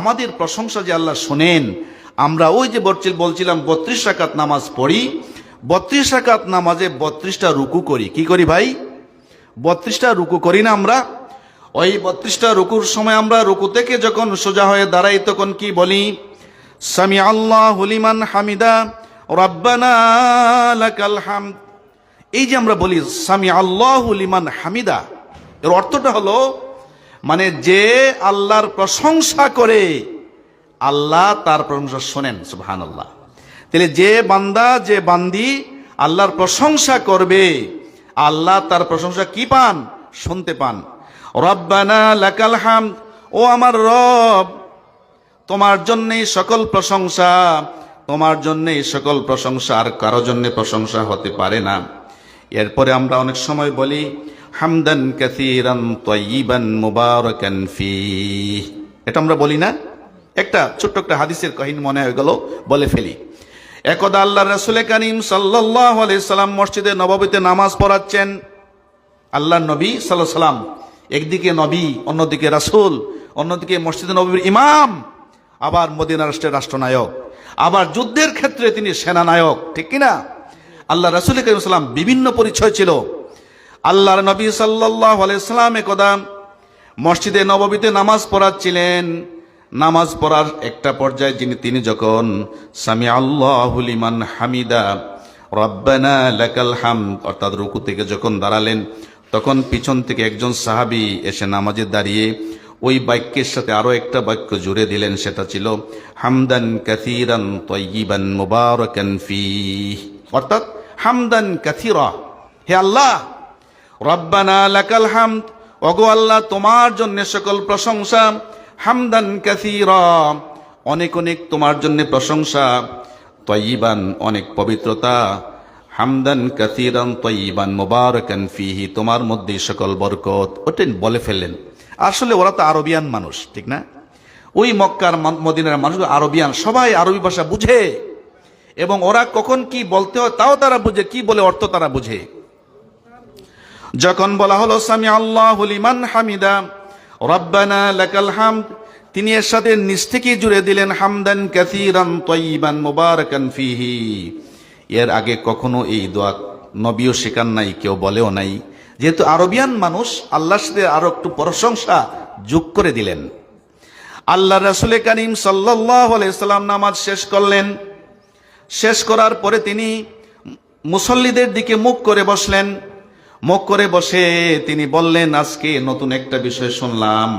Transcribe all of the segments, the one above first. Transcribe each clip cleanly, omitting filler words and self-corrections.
আমাদের প্রশংসা যে আল্লাহ শোনেন। আমরা ওই যে বলছিলাম 32 রাকাত নামাজ পড়ি, 32 রাকাত নামাজে 32টা রুকু করি। কি করি ভাই? 32টা রুকু করি না আমরা? ওই 32টা রুকুর সময় আমরা রুকু থেকে যখন সোজা হয়ে দাঁড়াই তখন কি বলি? সামি আল্লাহু লিমান হামিদা রাব্বানা লাকাল হামদ। এই যে আমরা বলি সামি আল্লাহু লিমান হামিদা, এর অর্থটা হলো মানে যে আল্লাহর প্রশংসা করে আল্লাহ তার প্রশংসা শোনেন। সুবহানাল্লাহ। তাহলে যে বান্দা যে বান্দি আল্লাহর প্রশংসা করবে আল্লাহ তার প্রশংসা কি পান? শুনতে পান। রব্বানা লাকাল হামদ, ও আমার রব তোমার জন্যই সকল প্রশংসা, তোমার জন্যই সকল প্রশংসা, আর কারো জন্য প্রশংসা হতে পারে না। এরপরে আমরা অনেক সময় বলি হামদান কাসীরান তাইয়িবান মুবারাকান ফীহ, এটা আমরা বলি না? একটা ছোট্ট একটা হাদিসের কাহিনী মনে হয়ে গেল, বলে ফেলি। একদা আল্লাহর রাসূল করিম সাল্লাল্লাহু আলাইহি সাল্লাম মসজিদে নববীতে নামাজ পড়াচ্ছেন। আল্লাহর নবী সাল্লাল্লাহু আলাইহি সাল্লাম, একদিকে নবী, অন্যদিকে রাসূল, অন্যদিকে মসজিদে নববীর ইমাম, আবার মদিনা রাষ্ট্রের রাষ্ট্রনায়ক, আবার যুদ্ধের ক্ষেত্রে তিনি সেনানায়ক, ঠিক কিনা? আল্লাহ রাসূল করিম সাল্লাম বিভিন্ন পরিচয় ছিল। আল্লাহর নবী সাল্লাল্লাহু আলাইহি সাল্লাম একদা মসজিদে নববীতে নামাজ পড়াচ্ছিলেন। নামাজ পড়ার একটা পর্যায়ে তিনি যখন সামি আল্লাহু লিমান হামিদা রব্বানা লাকাল হামদ অর্থাৎ রুকু থেকে যখন দাঁড়ালেন, তখন পিছন থেকে একজন সাহাবী এসে নামাজে দাঁড়িয়ে ওই বাক্যের সাথে আরো একটা বাক্য জুড়ে দিলেন, সেটা ছিল হামদান কাসীরান তাইয়িবান মুবারাকান ফীহ, অর্থাৎ হামদান কাসীরা, হে আল্লাহ, রব্বানা লাকাল হামদ, ওগো আল্লাহ তোমার জন্য সকল প্রশংসা, হামদান কাসীরা, অনেক অনেক তোমার জন্য প্রশংসা, তাইয়িবান অনেক পবিত্রতা, হামদান কাসীরান তাইয়িবান মুবারাকান ফীহি, তোমার মধ্যে সকল বরকত। ওটা বলে ফেললেন। আসলে ওরা তো আরবিয়ান মানুষ, ঠিক না? ওই মক্কার মদিনার মানুষ আরবিয়ান, সবাই আরবি ভাষা বুঝে, এবং ওরা কখন কি বলতে হয় তাও তারা বুঝে, কি বলে অর্থ তারা বুঝে। যখন বলা হলো সামি আল্লাহু লিমান হামিদা রব্বানা লাকাল হামদ, তিনি এর সাথে নিজ থেকে জুড়ে দিলেন হামদান কাসীরান তাইয়িবান মুবারাকান ফীহি। এর আগে কখনো এই দোয়া নবীও শেখান নাই, কেউ বলেও নাই। যেহেতু আরবিয়ান মানুষ, আল্লাহর সাথে আরো একটু প্রশংসা যোগ করে দিলেন। আল্লাহ রাসূল করিম সাল্লাল্লাহু আলাইহি সাল্লাম নামাজ শেষ করলেন। শেষ করার পরে তিনি মুসল্লিদের দিকে মুখ করে বসলেন। মুখ করে বসে তিনি বললেন, আজকে নতুন একটা বিষয় শুনলাম,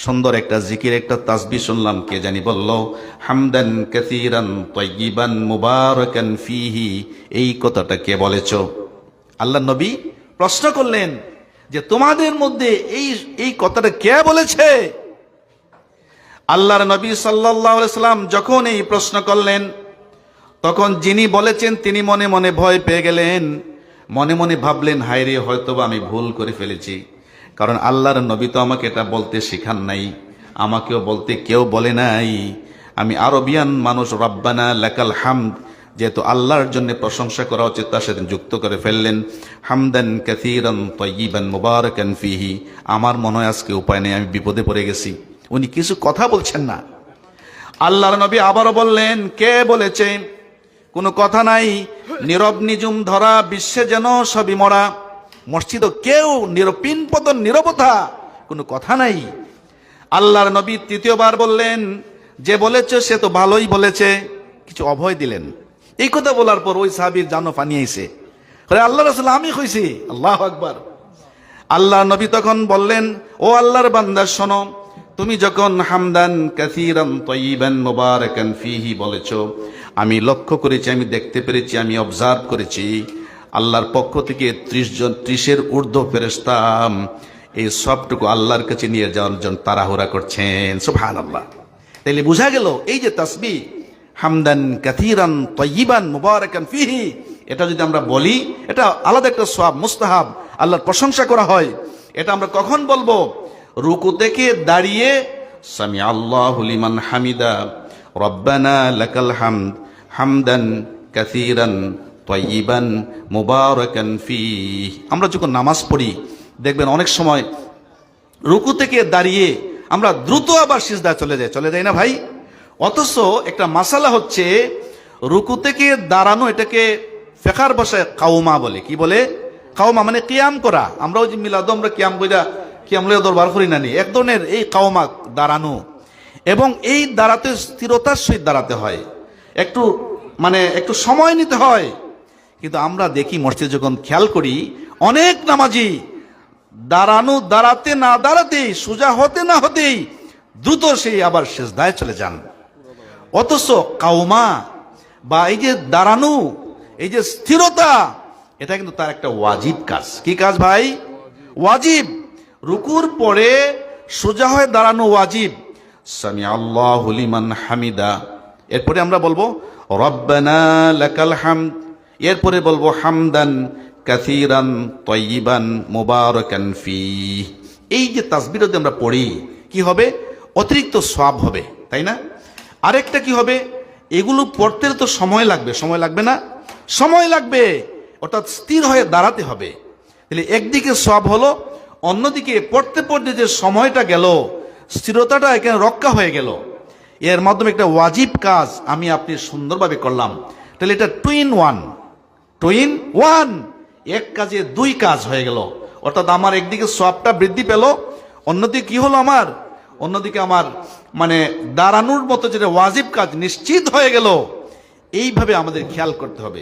সুন্দর একটা জিকির, একটা তাসবিহ শুনলাম। কে জানি বলল হামদান কাসীরান তাইয়িবান মুবারাকান ফীহি, এই কথাটা কে বলেছ? আল্লাহ নবী প্রশ্ন করলেন যে তোমাদের মধ্যে এই কথাটা কে বলেছে? আল্লাহর নবী সাল্লাল্লাহু আলাইহি সাল্লাম যখন এই প্রশ্ন করলেন, তখন যিনি বলেছেন তিনি মনে মনে ভয় পেয়ে গেলেন। মনে মনে ভাবলেন, হায়রে, হয়তোবা আমি ভুল করে ফেলেছি, কারণ আল্লাহর নবী তো আমাকে এটা বলতে শিখান নাই, আমাকেও বলতে কেউ বলে নাই। আমি আরবিয়ান মানুষ, রব্বানা লাকাল হামদ, যেহেতু আল্লাহর জন্য প্রশংসা করা উচিত, তার সাথে যুক্ত করে ফেললেন হামদান কাসীরান তাইয়িবান মুবারাকান ফীহি। আমার মনে হয় আজকে উপায় নেই, আমি বিপদে পড়ে গেছি। উনি কিছু কথা বলছেন না। আল্লাহর নবী আবারও বললেন, কে বলেছে? কোনো কথা নাই, নীরব নিঝুম ধরা, বিশ্বে যেন সবই মরা। মসজিদও কেউ পিনপতন নীরবতা, কোনো কথা নাই। আল্লাহর নবী তৃতীয়বার বললেন, যে বলেছে সে তো ভালোই বলেছে, কিছু অভয় দিলেন। এই কথা বলার পর ওই সাহাবীর জানো পানি আইছে, আল্লাহ রাসূল আমি কইছি। আল্লাহু আকবার। আল্লাহ নবী তখন বললেন, ও আল্লাহর বান্দা শোনো, তুমি যখন হামদান কাসীরান তাইয়িবান মুবারাকান ফীহি বলেছো, আমি লক্ষ্য করেছি, আমি দেখতে পেরেছি, আমি অবজার্ভ করেছি, আল্লাহর পক্ষ থেকে 30 ঊর্ধ্ব ফেরেশতা এই সবটুকু আল্লাহর কাছে নিয়ে যাওয়ার জন্য তাড়াহুড়া করছেন। সুবহানাল্লাহ। তাইলে বোঝা গেল এই যে তাসবিহ হামদান কাসীরান তাইয়িবান মুবারাকান ফীহি, এটা যদি আমরা বলি, এটা আলাদা একটা সওয়াব, মুস্তাহাব, আল্লাহর প্রশংসা করা হয়। এটা আমরা কখন বলবো? রুকু থেকে দাঁড়িয়ে সামি আল্লাহু লিমান হামিদা রব্বানা লাকাল হামদ হামদান কাসীরান তাইয়িবান মুবারাকান ফীহি। আমরা যখন নামাজ পড়ি দেখবেন অনেক সময় রুকু থেকে দাঁড়িয়ে আমরা দ্রুত আবার সিজদায় চলে যাই না ভাই? অথচ একটা মাসালা হচ্ছে রুকু থেকে দাঁড়ানো, এটাকে ফেকার ভাষায় কাউমা বলে। কি বলে? কাউমা মানে কিয়াম করা। আমরা ওই যে মিলাদ আমরা কিয়াম কইরা কিয়াম লইয়া দরবার করি না নি, এক ধরনের এই কাউমা দাঁড়ানো। এবং এই দাঁড়াতে স্থিরতার সহিত দাঁড়াতে হয়, একটু একটু সময় নিতে হয়। কিন্তু আমরা দেখি মসজিদে যখন খেয়াল করি, অনেক নামাজি দাঁড়াতে না দাঁড়াতেই, সোজা হতে না হতেই দ্রুত সেই আবার সিজদায় চলে যান। অথচ কাউমা বা এই যে দাঁড়ানো, এই যে স্থিরতা, এটা কিন্তু তার একটা ওয়াজিব কাজ। কি কাজ ভাই? ওয়াজিব। রুকুর পরে সোজা হয়ে দাঁড়ানো ওয়াজিব। সামি আল্লাহু লিমান হামিদা, এরপরে আমরা বলবো রব্বানা লাকাল হামদ, এরপরে বলবো হামদান কাসীরান তাইয়িবান মুবারাকান ফীহ। এই যে তাসবিহ যদি আমরা পড়ি, কি হবে? অতিরিক্ত সওয়াব হবে, তাই না? আরেকটা কি হবে? এগুলো পড়তে তো সময় লাগবে না? সময় লাগবে, অর্থাৎ স্থির হয়ে দাঁড়াতে হবে। তাহলে একদিকে সওয়াব হলো, অন্যদিকে পড়তে পড়তে যে সময়টা গেল, স্থিরতাটা এখানে রক্ষা হয়ে গেল। এর মাধ্যমে একটা ওয়াজিব কাজ আমি আপনি সুন্দরভাবে করলাম। তাহলে এটা টু ইন ওয়ান, এক কাজে দুই কাজ হয়ে গেল। অর্থাৎ আমার একদিকে সওয়াবটা বৃদ্ধি পেল, অন্যদিকে কি হলো অন্যদিকে আমার দাঁড়ানোর মতো যেটা ওয়াজিব কাজ নিশ্চিত হয়ে গেল। এইভাবে আমাদের খেয়াল করতে হবে।